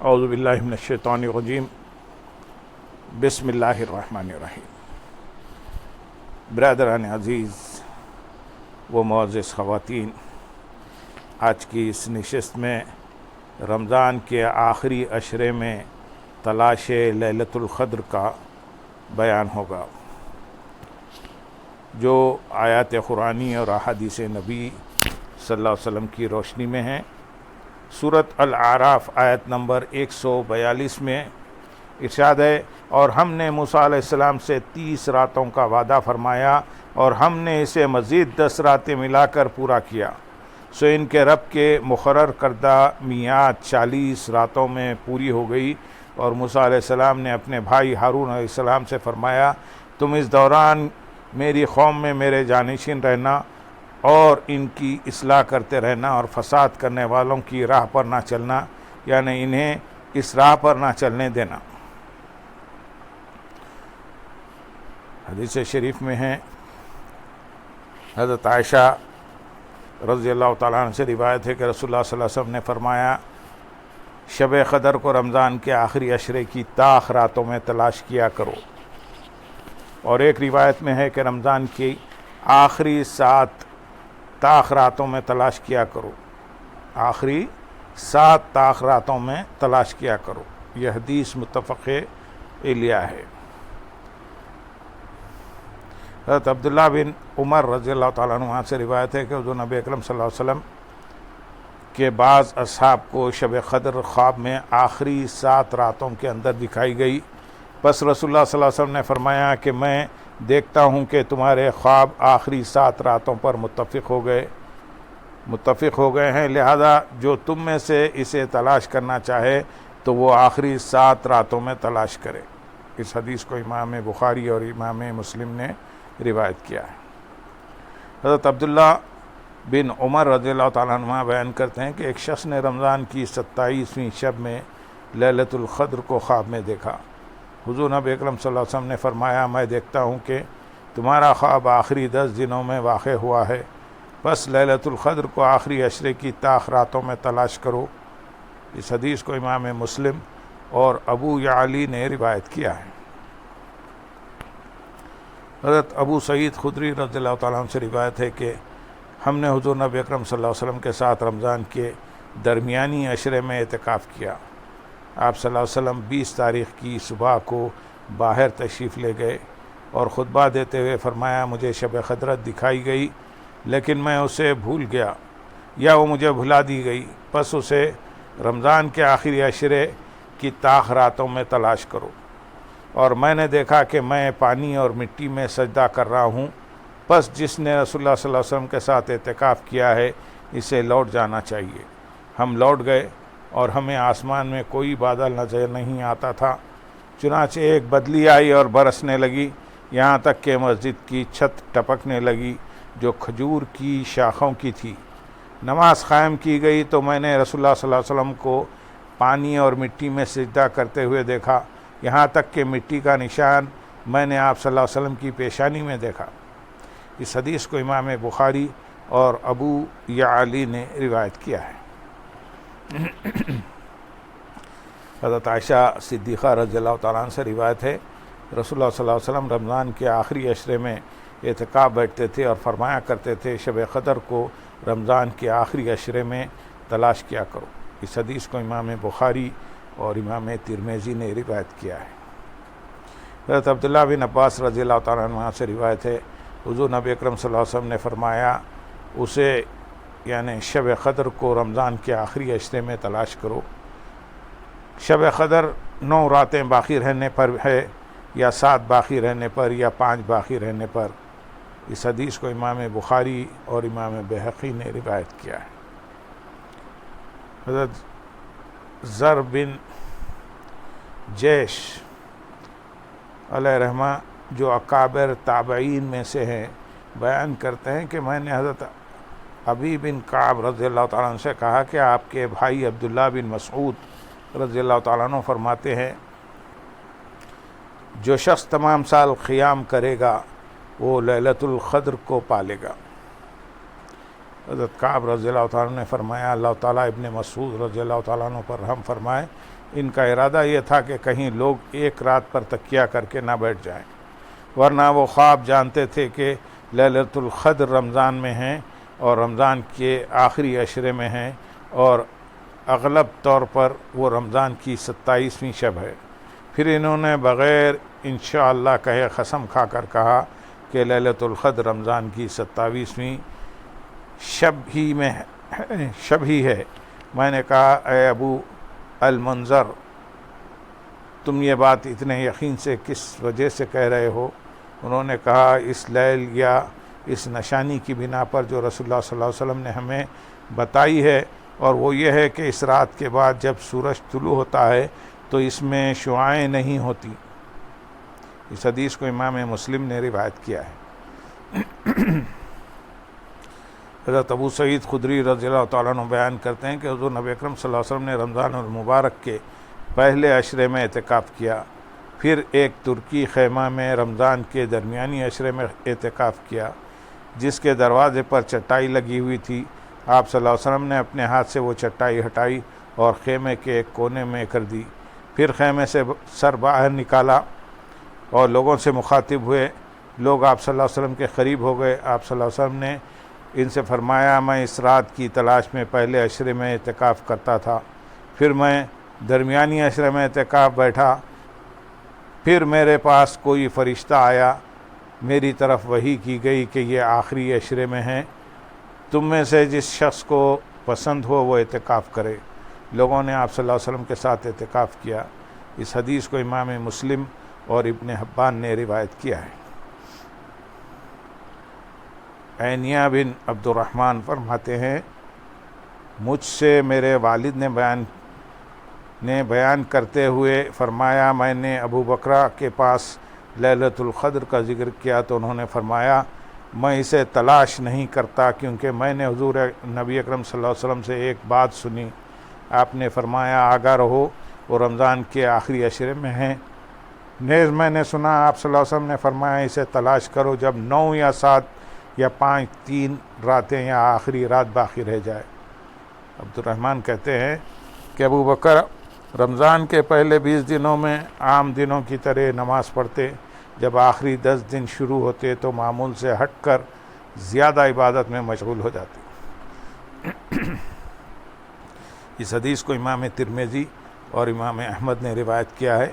اعوذ باللہ من الشیطان الرجیم بسم اللہ الرحمن الرحیم۔ برادران عزیز و معزز خواتین، آج کی اس نشست میں رمضان کے آخری عشرے میں تلاش لیلۃ القدر کا بیان ہوگا، جو آیات قرآنی اور احادیث نبی صلی اللہ علیہ وسلم کی روشنی میں ہیں۔ سورۃ الاعراف آیت نمبر 142 میں ارشاد ہے، اور ہم نے موسیٰ علیہ السلام سے 30 راتوں کا وعدہ فرمایا اور ہم نے اسے مزید 10 راتیں ملا کر پورا کیا، سو ان کے رب کے مقرر کردہ میعاد 40 راتوں میں پوری ہو گئی۔ اور موسیٰ علیہ السلام نے اپنے بھائی ہارون علیہ السلام سے فرمایا، تم اس دوران میری قوم میں میرے جانشین رہنا اور ان کی اصلاح کرتے رہنا اور فساد کرنے والوں کی راہ پر نہ چلنا، یعنی انہیں اس راہ پر نہ چلنے دینا۔ حدیث شریف میں ہے، حضرت عائشہ رضی اللہ تعالیٰ عنہ سے روایت ہے کہ رسول اللہ صلی اللہ علیہ وسلم نے فرمایا، شب قدر کو رمضان کے آخری عشرے کی طاق راتوں میں تلاش کیا کرو۔ اور ایک روایت میں ہے کہ رمضان کی آخری 7 طاق راتوں میں تلاش کیا کرو، آخری 7 طاق راتوں میں تلاش کیا کرو۔ یہ حدیث متفق علیہ ہے۔ حضرت عبداللہ بن عمر رضی اللہ تعالیٰ عنہ سے روایت ہے کہ حضور نبی اکرم صلی اللہ علیہ وسلم کے بعض اصحاب کو شب قدر خواب میں آخری 7 راتوں کے اندر دکھائی گئی، پس رسول اللہ صلی اللہ علیہ وسلم نے فرمایا کہ میں دیکھتا ہوں کہ تمہارے خواب آخری 7 راتوں پر متفق ہو گئے ہیں، لہذا جو تم میں سے اسے تلاش کرنا چاہے تو وہ آخری 7 راتوں میں تلاش کرے۔ اس حدیث کو امام بخاری اور امام مسلم نے روایت کیا ہے۔ حضرت عبداللہ بن عمر رضی اللہ تعالیٰ عنہ بیان کرتے ہیں کہ ایک شخص نے رمضان کی 27ویں شب میں لیلۃ القدر کو خواب میں دیکھا۔ حضور نبی اکرم صلی اللہ علیہ وسلم نے فرمایا، میں دیکھتا ہوں کہ تمہارا خواب آخری 10 دنوں میں واقع ہوا ہے، بس لیلۃ القدر کو آخری عشرے کی طاق راتوں میں تلاش کرو۔ اس حدیث کو امام مسلم اور ابو یعلی نے روایت کیا ہے۔ حضرت ابو سعید خدری رضی اللہ تعالیٰ عنہ سے روایت ہے کہ ہم نے حضور نبی اکرم صلی اللہ علیہ وسلم کے ساتھ رمضان کے درمیانی عشرے میں اعتکاف کیا۔ آپ صلی اللہ علیہ وسلم 20 تاریخ کی صبح کو باہر تشریف لے گئے اور خطبہ دیتے ہوئے فرمایا، مجھے شب قدرت دکھائی گئی لیکن میں اسے بھول گیا یا وہ مجھے بھلا دی گئی، پس اسے رمضان کے آخری عشرے کی طاق راتوں میں تلاش کرو۔ اور میں نے دیکھا کہ میں پانی اور مٹی میں سجدہ کر رہا ہوں، پس جس نے رسول اللہ صلی اللہ علیہ وسلم کے ساتھ اعتکاف کیا ہے اسے لوٹ جانا چاہیے۔ ہم لوٹ گئے اور ہمیں آسمان میں کوئی بادل نظر نہیں آتا تھا، چنانچہ ایک بدلی آئی اور برسنے لگی، یہاں تک کہ مسجد کی چھت ٹپکنے لگی جو کھجور کی شاخوں کی تھی۔ نماز قائم کی گئی تو میں نے رسول اللہ صلی اللہ علیہ وسلم کو پانی اور مٹی میں سجدہ کرتے ہوئے دیکھا، یہاں تک کہ مٹی کا نشان میں نے آپ صلی اللہ علیہ وسلم کی پیشانی میں دیکھا۔ اس حدیث کو امام بخاری اور ابو یعلی نے روایت کیا ہے۔ حضرت عائشہ صدیقہ رضی اللہ تعالیٰ عنہ سے روایت ہے، رسول اللہ صلی اللہ علیہ وسلم رمضان کے آخری عشرے میں اعتکاف بیٹھتے تھے اور فرمایا کرتے تھے، شب قدر کو رمضان کے آخری عشرے میں تلاش کیا کرو۔ اس حدیث کو امام بخاری اور امام ترمذی نے روایت کیا ہے۔ حضرت عبداللہ بن عباس رضی اللہ تعالیٰ عنہ سے روایت ہے، حضور نبی اکرم صلی اللہ علیہ وسلم نے فرمایا، اسے یعنی شب قدر کو رمضان کے آخری عشرے میں تلاش کرو۔ شب قدر 9 راتیں باقی رہنے پر ہے، یا 7 باقی رہنے پر، یا 5 باقی رہنے پر۔ اس حدیث کو امام بخاری اور امام بہقی نے روایت کیا ہے۔ حضرت زر بن جیش علیہ رحمہ جو اکابر تابعین میں سے ہیں، بیان کرتے ہیں کہ میں نے حضرت ابی بن کعب رضی اللہ تعالیٰ عنہ سے کہا کہ آپ کے بھائی عبداللہ بن مسعود رضی اللہ تعالیٰ عنہ فرماتے ہیں، جو شخص تمام سال قیام کرے گا وہ لیلۃ القدر کو پالے گا۔ حضرت کعب رضی اللہ تعالیٰ نے فرمایا اللہ تعالیٰ ابن مسعود رضی اللہ تعالیٰ عنہ پر رحم فرمائے، ان کا ارادہ یہ تھا کہ کہیں لوگ ایک رات پر تکیہ کر کے نہ بیٹھ جائیں، ورنہ وہ خواب جانتے تھے کہ لیلۃ القدر رمضان میں ہیں اور رمضان کے آخری عشرے میں ہیں، اور اغلب طور پر وہ رمضان کی 27ویں شب ہے۔ پھر انہوں نے بغیر انشاءاللہ کہے قسم کھا کر کہا کہ لیلۃ القدر رمضان کی 27ویں شب ہی ہے۔ میں نے کہا اے ابو المنذر، تم یہ بات اتنے یقین سے کس وجہ سے کہہ رہے ہو؟ انہوں نے کہا اس لیل یا اس نشانی کی بنا پر جو رسول اللہ صلی اللہ علیہ وسلم نے ہمیں بتائی ہے، اور وہ یہ ہے کہ اس رات کے بعد جب سورج طلوع ہوتا ہے تو اس میں شعاعیں نہیں ہوتی۔ اس حدیث کو امام مسلم نے روایت کیا ہے۔ حضرت ابو سعید خدری رضی اللہ تعالیٰ عنہ بیان کرتے ہیں کہ حضور نبی اکرم صلی اللہ علیہ وسلم نے رمضان المبارک کے پہلے عشرے میں اعتکاف کیا، پھر ایک ترکی خیمہ میں رمضان کے درمیانی عشرے میں اعتکاف کیا جس کے دروازے پر چٹائی لگی ہوئی تھی۔ آپ صلی اللہ علیہ وسلم نے اپنے ہاتھ سے وہ چٹائی ہٹائی اور خیمے کے ایک کونے میں کر دی، پھر خیمے سے سر باہر نکالا اور لوگوں سے مخاطب ہوئے۔ لوگ آپ صلی اللہ علیہ وسلم کے قریب ہو گئے۔ آپ صلی اللہ علیہ وسلم نے ان سے فرمایا میں اس رات کی تلاش میں پہلے عشرے میں اعتکاف کرتا تھا، پھر میں درمیانی عشرے میں اعتکاف بیٹھا، پھر میرے پاس کوئی فرشتہ آیا، میری طرف وحی کی گئی کہ یہ آخری عشرے میں ہیں، تم میں سے جس شخص کو پسند ہو وہ اعتکاف کرے۔ لوگوں نے آپ صلی اللہ علیہ وسلم کے ساتھ اعتکاف کیا۔ اس حدیث کو امام مسلم اور ابن حبان نے روایت کیا ہے۔ عینیہ بن عبد الرحمن فرماتے ہیں مجھ سے میرے والد نے بیان کرتے ہوئے فرمایا میں نے ابو بکرہ کے پاس لیلۃ القدر کا ذکر کیا تو انہوں نے فرمایا میں اسے تلاش نہیں کرتا کیونکہ میں نے حضور نبی اکرم صلی اللہ علیہ وسلم سے ایک بات سنی۔ آپ نے فرمایا آگاہ رہو وہ رمضان کے آخری عشرے میں ہیں۔ نیز میں نے سنا آپ صلی اللہ علیہ وسلم نے فرمایا اسے تلاش کرو جب 9 یا 7 یا 5 3 راتیں یا آخری رات باقی رہ جائے۔ عبد الرحمن کہتے ہیں کہ ابو بکر رمضان کے پہلے 20 دنوں میں عام دنوں کی طرح نماز پڑھتے، جب آخری 10 دن شروع ہوتے تو معمول سے ہٹ کر زیادہ عبادت میں مشغول ہو جاتے۔ اس حدیث کو امام ترمذی اور امام احمد نے روایت کیا ہے۔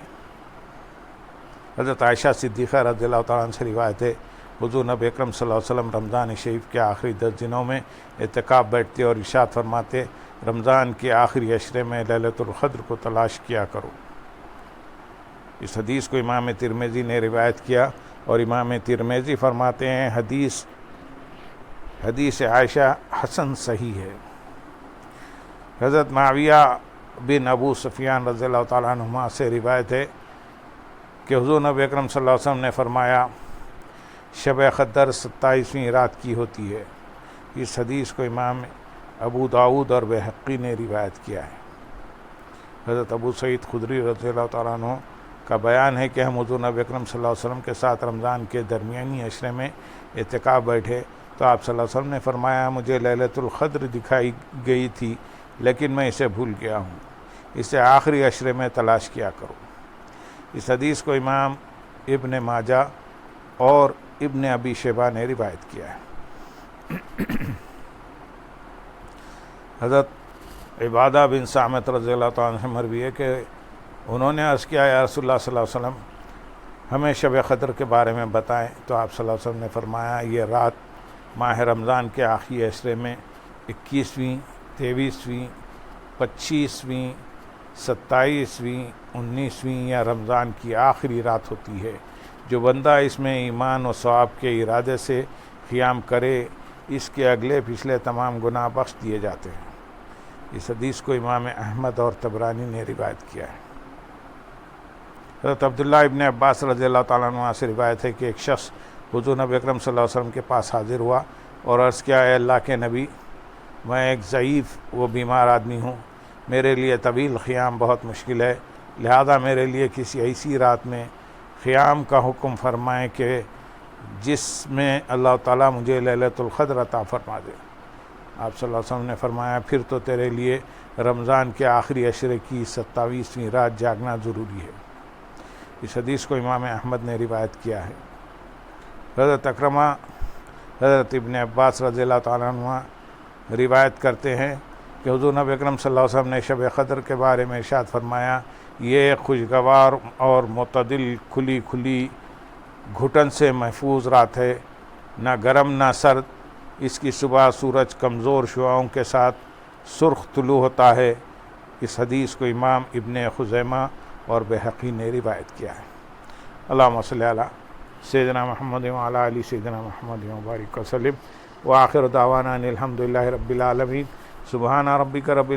حضرت عائشہ صدیقہ رضی اللہ تعالیٰ عنہ سے روایت ہے حضور نبی اکرم صلی اللہ علیہ وسلم رمضان شریف کے آخری 10 دنوں میں اعتکاف بیٹھتے اور ارشاد فرماتے رمضان کے آخری عشرے میں لیلۃ القدر کو تلاش کیا کرو۔ اس حدیث کو امام ترمذی نے روایت کیا اور امام ترمذی فرماتے ہیں حدیث عائشہ حسن صحیح ہے۔ حضرت معاویہ بن ابو سفیان رضی اللہ تعالیٰ عنہما سے روایت ہے کہ حضور نبی اکرم صلی اللہ علیہ وسلم نے فرمایا شب قدر 27ویں رات کی ہوتی ہے۔ اس حدیث کو امام ابو داؤد اور بہقی نے روایت کیا ہے۔ حضرت ابو سعید خدری رضی اللہ تعالیٰ عنہ کا بیان ہے کہ ہم حضور نبی اکرم صلی اللہ علیہ وسلم کے ساتھ رمضان کے درمیانی عشرے میں اعتکاف بیٹھے تو آپ صلی اللہ علیہ وسلم نے فرمایا مجھے لیلۃ القدر دکھائی گئی تھی لیکن میں اسے بھول گیا ہوں، اسے آخری عشرے میں تلاش کیا کرو۔ اس حدیث کو امام ابن ماجہ اور ابن ابی شیبہ نے روایت کیا ہے۔ حضرت عبادہ بن صامت رضی اللہ تعالیٰ عنہ مروی ہے کہ انہوں نے عرض کیا یا رسول اللہ صلی اللہ علیہ وسلم ہمیں شب قدر کے بارے میں بتائیں، تو آپ صلی اللہ علیہ وسلم نے فرمایا یہ رات ماہ رمضان کے آخری عشرے میں 21ویں 23ویں 25ویں 27ویں 19ویں یا رمضان کی آخری رات ہوتی ہے۔ جو بندہ اس میں ایمان و ثواب کے ارادے سے قیام کرے اس کے اگلے پچھلے تمام گناہ بخش دیے جاتے ہیں۔ اس حدیث کو امام احمد اور طبرانی نے روایت کیا ہے۔ حضرت عبداللہ ابن عباس رضی اللہ تعالیٰ عنہ سے روایت ہے کہ ایک شخص حضور نبی اکرم صلی اللہ علیہ وسلم کے پاس حاضر ہوا اور عرض کیا اے اللہ کے نبی میں ایک ضعیف و بیمار آدمی ہوں، میرے لیے طویل قیام بہت مشکل ہے، لہذا میرے لیے کسی ایسی رات میں قیام کا حکم فرمائیں کہ جس میں اللہ تعالیٰ مجھے لیلۃ القدر عطا فرما دے۔ آپ صلی اللہ علیہ وسلم نے فرمایا پھر تو تیرے لیے رمضان کے آخری عشرے کی 27ویں رات جاگنا ضروری ہے۔ اس حدیث کو امام احمد نے روایت کیا ہے۔ حضرت اکرمہ حضرت ابن عباس رضی اللہ تعالیٰ عنہ روایت کرتے ہیں کہ حضور نبی اکرم صلی اللہ علیہ وسلم نے شب قدر کے بارے میں ارشاد فرمایا، یہ خوشگوار اور معتدل کھلی گھٹن سے محفوظ رات ہے، نہ گرم نہ سرد۔ اس کی صبح سورج کمزور شعاؤں کے ساتھ سرخ طلوع ہوتا ہے۔ اس حدیث کو امام ابن خزیمہ اور بحقی نے روایت کیا ہے۔ اللہم صلی علی سیدنا محمد وعلی آل سیدنا محمد وبارک وسلم، وآخر دعوانا ان الحمد للہ رب العالمین۔ سبحان ربک رب